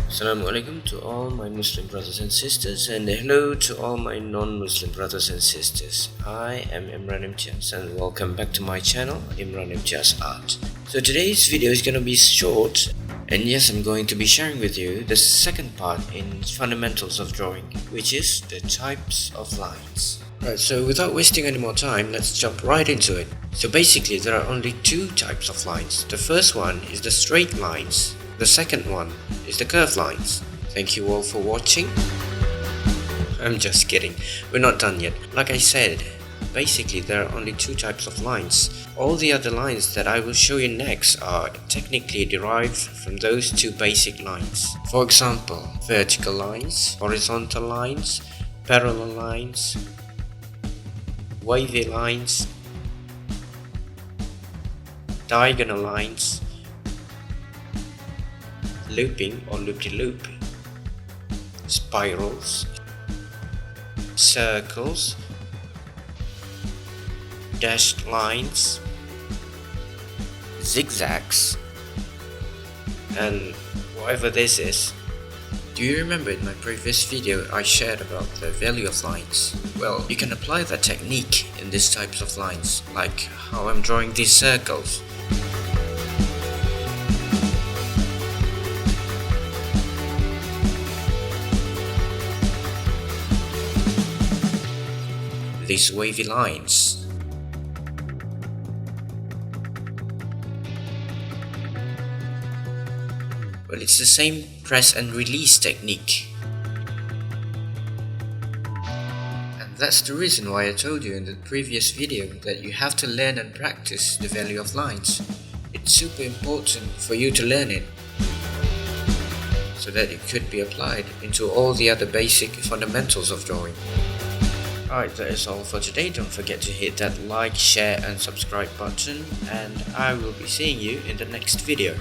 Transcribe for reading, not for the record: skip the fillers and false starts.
Assalamualaikum to all my Muslim brothers and sisters, and hello to all my non-Muslim brothers and sisters. I am Imran Imtiaz and welcome back to my channel, Imran Imtiaz Art. So today's video is gonna be short, and yes, I'm going to be sharing with you the second part in fundamentals of drawing, which is the types of lines. Right, so without wasting any more time, let's jump right into it. So basically there are only two types of lines. The first one is the straight lines. The second one is the curved lines. Thank you all for watching. I'm just kidding, we're not done yet. Like I said, basically there are only two types of lines. All the other lines that I will show you next are technically derived from those two basic lines. For example, vertical lines, horizontal lines, parallel lines, wavy lines, diagonal lines, looping or loop-de-loop, spirals, circles, dashed lines, zigzags, and whatever this is. Do you remember in my previous video I shared about the value of lines? Well, you can apply that technique in these types of lines, like how I'm drawing these circles. These wavy lines. Well, it's the same press and release technique. And that's the reason why I told you in the previous video that you have to learn and practice the value of lines. It's super important for you to learn it, so that it could be applied into all the other basic fundamentals of drawing. Alright, that is all for today. Don't forget to hit that like, share and subscribe button, and I will be seeing you in the next video.